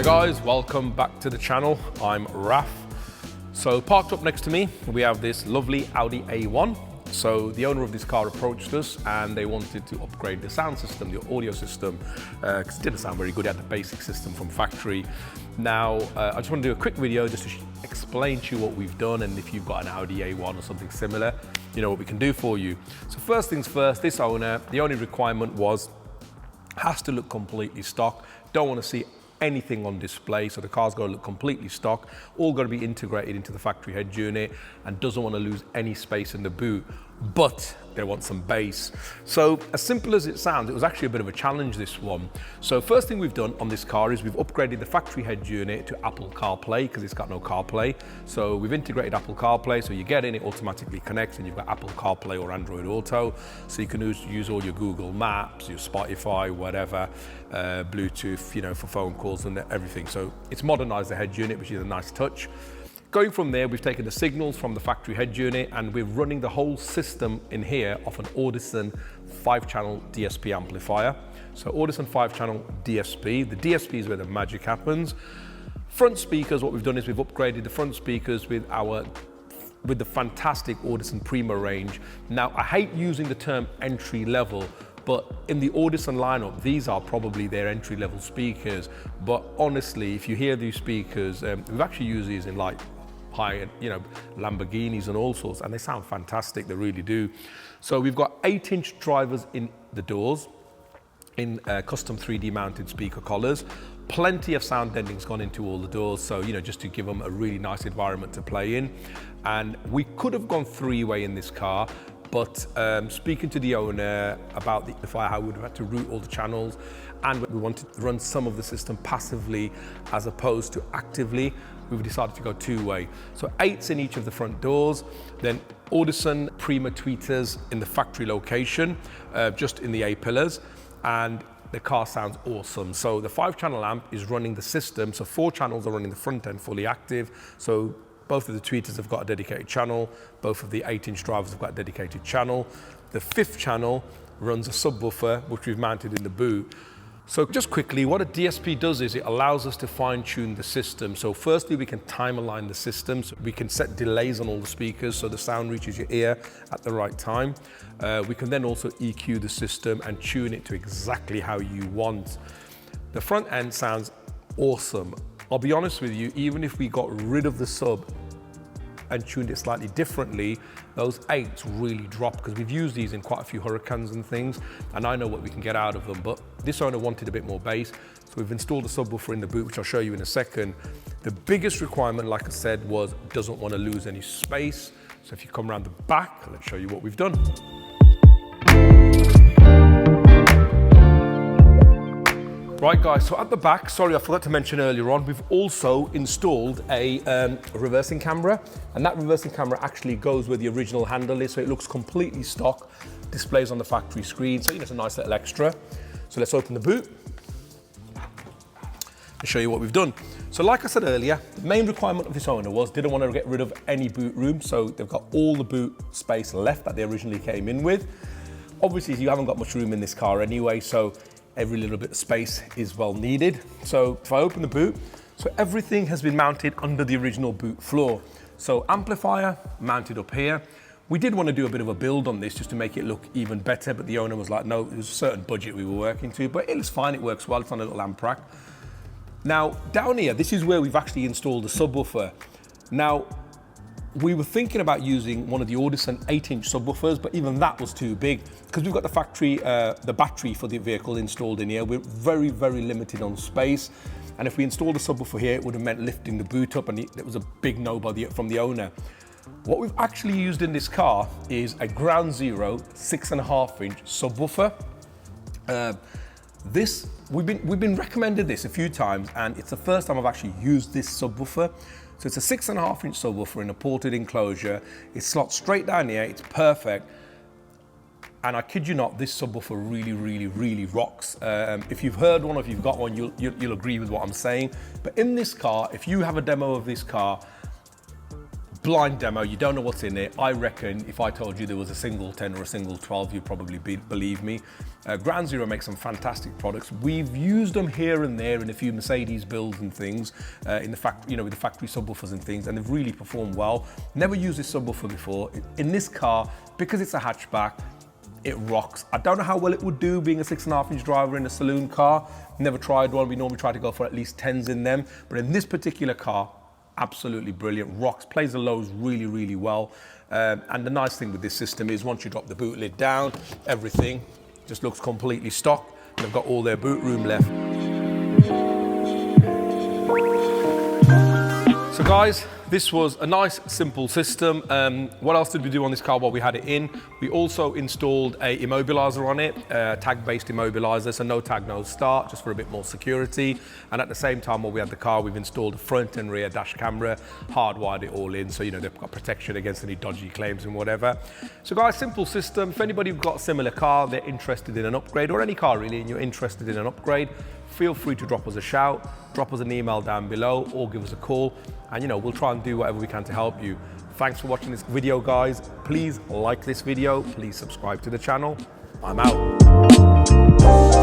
Hi guys, welcome back to the channel. I'm Raf. So parked up next to me, we have this lovely Audi A1. So the owner of this car approached us and they wanted to upgrade the sound system, the audio system, because it didn't sound very good. It had the basic system from factory. Now, I just want to do a quick video just to explain to you what we've done, and if you've got an Audi A1 or something similar, you know what we can do for you. So first things first, this owner, the only requirement was, has to look completely stock. Don't want to see anything on display, so the car's got to look completely stock, all got to be integrated into the factory head unit, and doesn't want to lose any space in the boot, but they want some bass. So as simple as it sounds, it was actually a bit of a challenge, this one. So first thing we've done on this car is we've upgraded the factory head unit to Apple CarPlay, because it's got no CarPlay. So we've integrated Apple CarPlay, so you get in, it automatically connects, and you've got Apple CarPlay or Android Auto, so you can use all your Google Maps, your Spotify, whatever, Bluetooth, you know, for phone calls and everything. So it's modernized the head unit, which is a nice touch. Going from there, we've taken the signals from the factory head unit and we're running the whole system in here off an Audison 5-channel DSP amplifier. So Audison 5-channel DSP. The DSP is where the magic happens. Front speakers, what we've done is we've upgraded the front speakers with the fantastic Audison Prima range. Now, I hate using the term entry level, but in the Audison lineup, these are probably their entry-level speakers. But honestly, if you hear these speakers, we've actually used these in like high, you know, Lamborghinis and all sorts, and they sound fantastic, they really do. So we've got 8-inch drivers in the doors, in custom 3D mounted speaker collars. Plenty of sound deadening's gone into all the doors, so, you know, just to give them a really nice environment to play in. And we could have gone 3-way in this car, but speaking to the owner about the amplifier, how we would have had to route all the channels, and we wanted to run some of the system passively as opposed to actively, we've decided to go 2-way. So 8s in each of the front doors, then Audison Prima tweeters in the factory location, just in the A-pillars, and the car sounds awesome. So the 5-channel amp is running the system, so 4 channels are running the front end fully active. So both of the tweeters have got a dedicated channel, both of the 8-inch drivers have got a dedicated channel. The 5th channel runs a subwoofer, which we've mounted in the boot. So just quickly, what a DSP does is it allows us to fine-tune the system. So firstly, we can time align the system, so we can set delays on all the speakers so the sound reaches your ear at the right time. We can then also EQ the system and tune it to exactly how you want. The front end sounds awesome. I'll be honest with you, even if we got rid of the sub and tuned it slightly differently, those 8s really drop, because we've used these in quite a few Hurricanes and things, and I know what we can get out of them, but this owner wanted a bit more bass, so we've installed a subwoofer in the boot, which I'll show you in a second. The biggest requirement, like I said, was doesn't want to lose any space. So if you come around the back, let's show you what we've done. Right guys, so at the back, sorry I forgot to mention earlier on, we've also installed a reversing camera, and that reversing camera actually goes where the original handle is, so it looks completely stock, displays on the factory screen, so you know, it's a nice little extra. So let's open the boot and show you what we've done. So like I said earlier, the main requirement of this owner was didn't want to get rid of any boot room, so they've got all the boot space left that they originally came in with. Obviously, you haven't got much room in this car anyway, so every little bit of space is well needed. So if I open the boot, so everything has been mounted under the original boot floor. So amplifier mounted up here. We did want to do a bit of a build on this just to make it look even better, but the owner was like, no, there's a certain budget we were working to, but it was fine, it works well, it's on a little amp rack. Now, down here, this is where we've actually installed the subwoofer. Now, we were thinking about using one of the Audison 8-inch subwoofers, but even that was too big because we've got the factory, the battery for the vehicle installed in here. We're very, very limited on space. And if we installed a subwoofer here, it would have meant lifting the boot up, and it was a big no from the owner. What we've actually used in this car is a Ground Zero 6.5-inch subwoofer. We've been recommended this a few times, and it's the first time I've actually used this subwoofer. So it's a 6.5-inch subwoofer in a ported enclosure. It slots straight down here, it's perfect. And I kid you not, this subwoofer really, really, really rocks. If you've heard one or if you've got one, you'll agree with what I'm saying. But in this car, if you have a demo of this car, blind demo, you don't know what's in it. I reckon if I told you there was a single 10 or a single 12, you'd probably believe me. Ground Zero makes some fantastic products. We've used them here and there in a few Mercedes builds and things, with the factory subwoofers and things, and they've really performed well. Never used this subwoofer before. In this car, because it's a hatchback, it rocks. I don't know how well it would do being a 6.5-inch driver in a saloon car. Never tried one. We normally try to go for at least 10s in them, but in this particular car, absolutely brilliant. Rocks, plays the lows really, really well. And the nice thing with this system is once you drop the boot lid down, everything just looks completely stock. They've got all their boot room left. So guys, this was a nice, simple system. What else did we do on this car while we had it in? We also installed a immobilizer on it, tag-based immobilizer, so no tag, no start, just for a bit more security. And at the same time, while we had the car, we've installed a front and rear dash camera, hardwired it all in, so they've got protection against any dodgy claims and whatever. So guys, simple system. If anybody's got a similar car, they're interested in an upgrade, or any car really, and you're interested in an upgrade, feel free to drop us a shout, drop us an email down below, or give us a call, and we'll try and do whatever we can to help you. Thanks for watching this video, guys. Please like this video, please subscribe to the channel. I'm out.